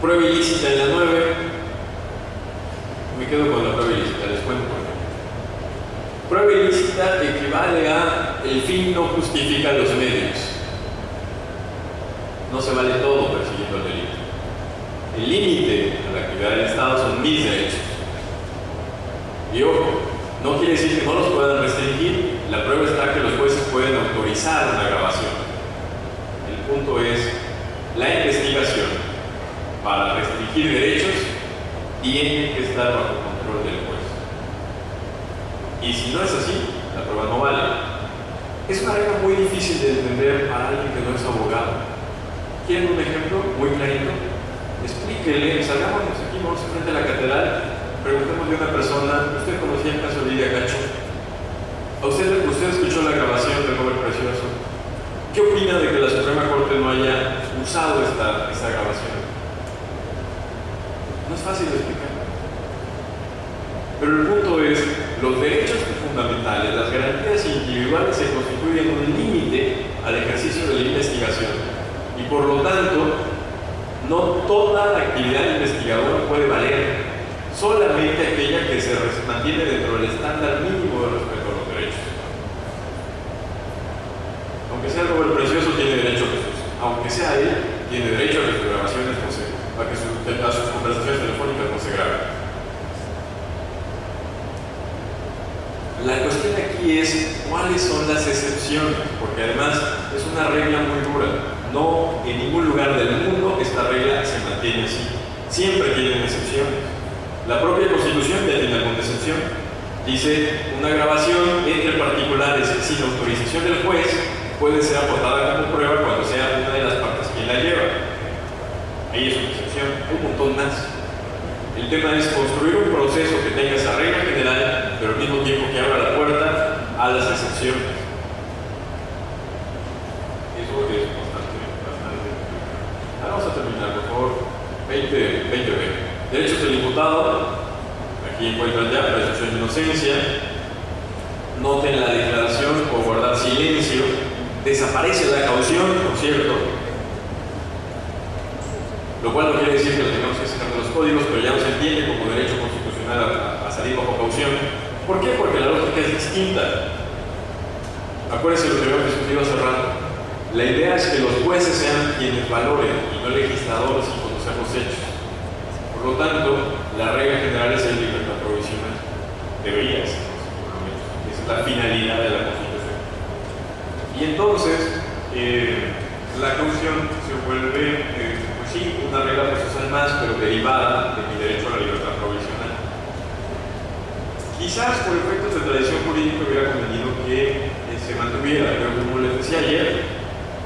Prueba ilícita en la 9. Me quedo con la prueba ilícita, les cuento. Prueba ilícita equivale a el fin no justifica los medios. No se vale todo persiguiendo el delito. El límite a la actividad del Estado son mis derechos. Y ojo, no quiere decir que no los puedan restringir. La prueba está que los jueces pueden autorizar una grabación. El punto es, la investigación para restringir derechos tiene que estar bajo control del juez. Y si no es así, la prueba no vale. Es una regla muy difícil de entender para alguien que no es abogado. ¿Quieren un ejemplo muy clarito? Explíquele, salgámonos aquí, vamos frente a la catedral, preguntémosle a una persona, ¿usted conocía el caso de Lidia Cacho? ¿Usted escuchó la grabación del Nobel Precioso? ¿Qué opina de que la Suprema Corte no haya usado esta grabación? No es fácil de explicar. Pero el punto es, los derechos fundamentales, las garantías individuales se constituyen un límite al ejercicio de la investigación y por lo tanto no toda la actividad investigadora puede valer, solamente aquella que se mantiene dentro del estándar mínimo de respeto a los derechos. Aunque sea el Nobel Precioso, tiene derecho a Jesús. Aunque sea él, tiene derecho a que sus grabaciones no se, a que sus conversaciones telefónicas no se graben. La cuestión aquí es cuáles son las excepciones, porque además es una regla muy dura. No en ningún lugar del mundo esta regla se mantiene así. Siempre tienen excepciones. La propia Constitución ya tiene alguna excepción. Dice, una grabación entre particulares sin autorización del juez puede ser aportada como prueba cuando sea una de las partes quien la lleva. Ahí es una excepción, un montón más. El tema es construir un proceso que tenga esa regla general, pero al mismo tiempo que abra la puerta a las excepciones. Eso es bastante. Vamos a terminar, por favor. 20B. Derechos del imputado. Aquí encuentran ya presunción de inocencia. Noten la declaración por guardar silencio. Desaparece la caución, por cierto. Lo cual no quiere decir que lo tengamos que sacar de los códigos, pero ya no se entiende como derecho constitucional a salir bajo caución. ¿Por qué? Porque la lógica es distinta. Acuérdense lo que habíamos discutido hace rato. La idea es que los jueces sean quienes valoren y no legisladores sin conocer los hechos. Por lo tanto, la regla general es el libertad provisional. Debería ser, esa es la finalidad de la Constitución. Y entonces, la caución se vuelve, pues sí, una regla procesal más, pero derivada de mi derecho a la libertad provisional. Quizás por efectos de tradición jurídica hubiera convenido que se mantuviera, pero como les decía ayer,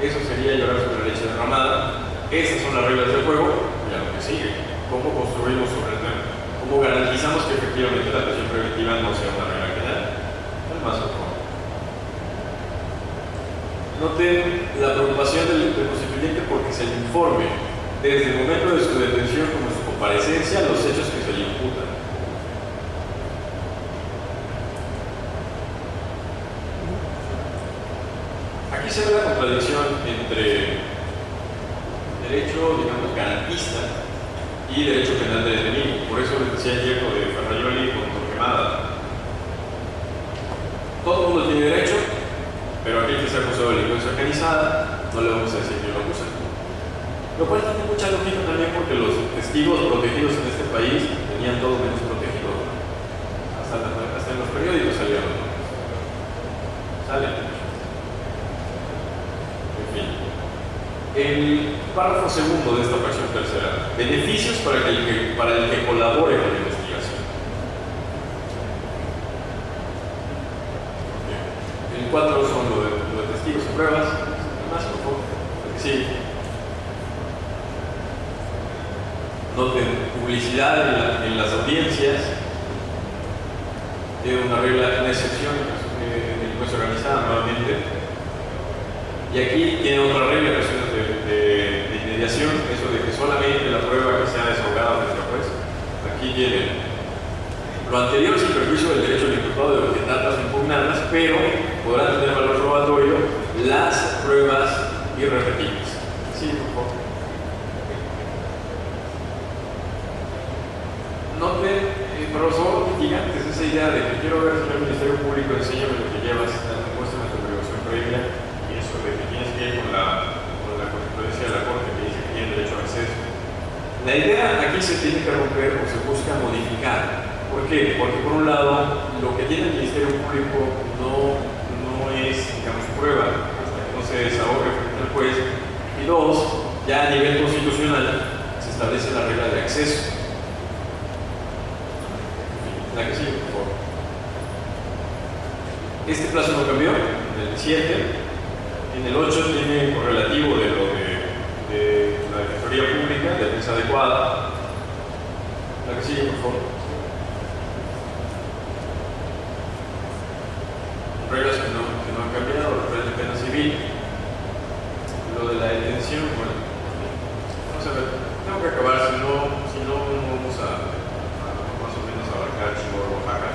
eso sería llorar sobre la leche derramada. Esas son las reglas del juego, y a lo que sigue. ¿Cómo construimos sobre el tema? ¿Cómo garantizamos que efectivamente la prisión preventiva no sea una regla general? Además, por favor. Noten la preocupación del constituyente porque se le informe desde el momento de su detención como su comparecencia los hechos que se le imputan. Aquí se ve la contradicción entre derecho, digamos, garantista y derecho penal del enemigo. Por eso les decía ayer lo de Ferrayoli con Torquemada. Todo el mundo tiene derecho, pero aquel que se ha acusado de delincuencia organizada, no le vamos a decir que lo acusa. Lo cual tiene mucha lógica también porque los testigos protegidos en este país tenían todo menos protegido. Hasta en los periódicos salieron. Salen. En fin. El párrafo segundo de esta fracción tercera. Beneficios para el que colabore con la investigación. El 4 son lo de testigos y pruebas. Más por favor. Sí. Noten publicidad en las audiencias. Tiene una regla, una excepción en delincuencia organizada nuevamente. Y aquí tiene otra regla, cuestiones de inmediación, eso de que solamente la prueba que sea desahogada frente al juez. Aquí tiene lo anterior sin perjuicio del derecho del imputado de objetarlas o impugnarlas, pero podrán tener valor probatorio las pruebas irrepetibles. Sí, por favor. note, profesor, gigantes, esa idea de que quiero ver si el Ministerio Público enseña lo que llevas, muéstrame tu obligación previa, y eso de que tienes que ir con la jurisprudencia de la Corte que dice que tiene derecho a acceso. La idea aquí se tiene que romper o se busca modificar. ¿Por qué? Porque por un lado, lo que tiene el Ministerio Público no es, digamos, prueba hasta que no se desahogue frente al juez. Y dos, ya a nivel constitucional se establece la regla de acceso. La que sigue, por favor. Este plazo no cambió, en el 7. En el 8 tiene correlativo de lo de la Defensoría Pública, defensa adecuada. La que sigue, por favor. Reglas que no han cambiado, reglas de pena civil. Lo de la detención, bueno, vamos a ver, tengo que acabar, si no vamos a más o menos abarcar Chihuahua, Oaxaca.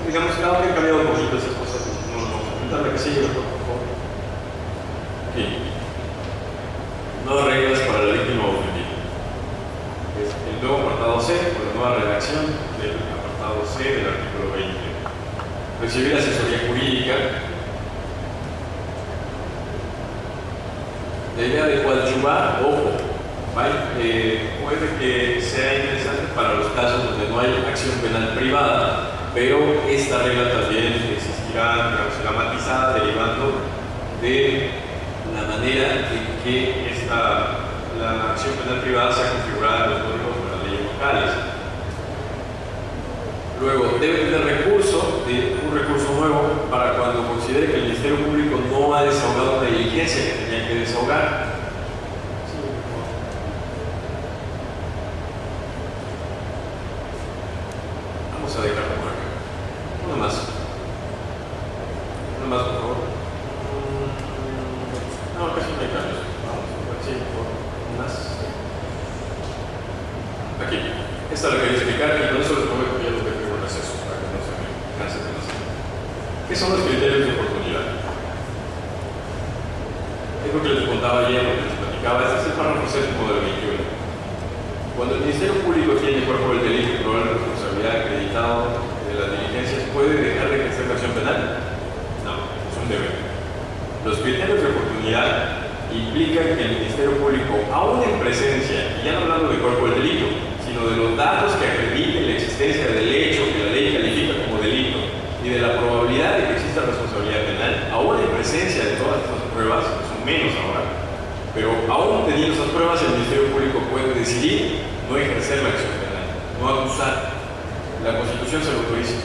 Digamos que aunque han cambiado un poquito esas cosas, no vamos a comentar. La que sigue, por favor. Aquí. Nuevas reglas para la víctima ofendida. Es el nuevo apartado C, con la nueva redacción del apartado C del artículo 20. Recibir asesoría jurídica. La idea de coadyuvar, ojo, puede que sea interesante para los casos donde no hay acción penal privada, pero esta regla también existirá, digamos, será matizada derivando de la manera en que la acción penal privada sea configurada en los códigos de las leyes locales. Luego, debe tener un recurso nuevo para cuando considere que el Ministerio Público no ha desahogado una diligencia que tenía que desahogar. Vamos a dejarlo por acá. Una más, por favor. No, casi no hay cambios. Vamos, sí, por favor. Más. Aquí. Esta la quería explicar y con eso les prometo que ya lo tengo en acceso para que no se me canse de más. ¿Qué son los criterios de oportunidad? Es lo que les contaba ayer, lo que les platicaba. Este es el párrafo séptimo del 21. Cuando el Ministerio Público tiene cuerpo del delito y probable responsabilidad acreditado de las diligencias, ¿puede dejar de ejercer la acción penal? No, es un deber. Los criterios de oportunidad implican que el Ministerio Público, aún en presencia, y ya no hablando de cuerpo del delito, sino de los datos que acrediten la existencia del hecho que la ley califica como delito y de la probabilidad de que exista responsabilidad penal, aún en presencia de todas estas pruebas, que son menos ahora, pero aún teniendo esas pruebas, el Ministerio Público puede decidir no ejercer la acción penal, no acusar. La Constitución se lo autoriza.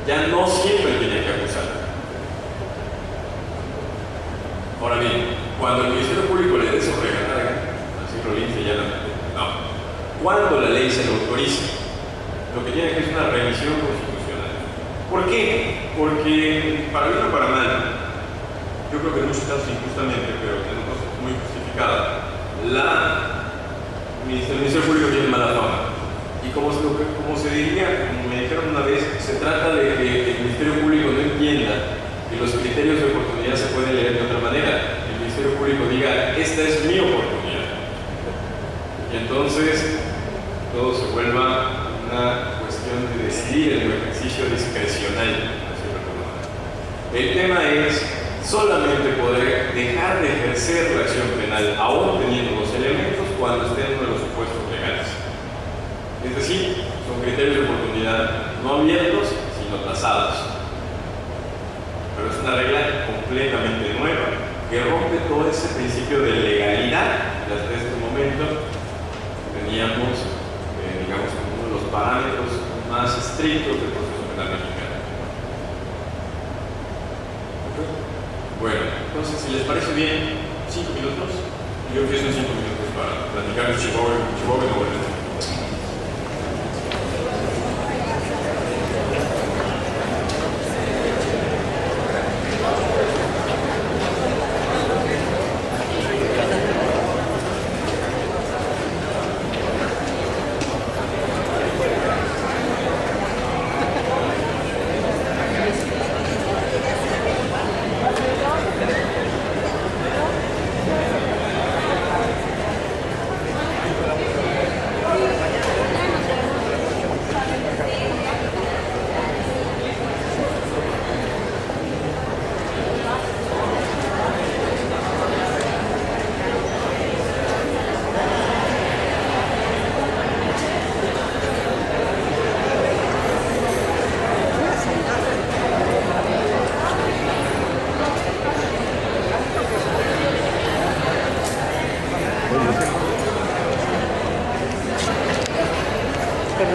Ya no siempre tiene que acusar. Ahora bien, cuando el Ministerio Público le dé sobrecarga, así lo dice ya no. Cuando la ley se lo autoriza, lo que tiene que es una revisión constitucional. ¿Por qué? Porque, para bien o para mal, yo creo que en muchos casos injustamente, pero en otros muy justificada, el Ministerio Público tiene mala fama. Y como se diría, como me dijeron una vez, se trata de que el Ministerio Público no entienda que los criterios de oportunidad se pueden leer de otra manera. El Ministerio Público diga, esta es mi oportunidad. Y entonces todo se vuelva una cuestión de decidir en un ejercicio discrecional. El tema es solamente poder dejar de ejercer la acción penal, aún teniendo los elementos, cuando estén en uno de los supuestos legales. Es decir, son criterios de oportunidad no abiertos, sino tasados. Pero es una regla completamente nueva que rompe todo ese principio de legalidad que hasta este momento teníamos, digamos, como uno de los parámetros más estrictos del proceso penal mexicano. Bueno, entonces, si les parece bien, 5 minutos. Yo empiezo en 5 minutos para platicar de Chihuahua y Nuevo León.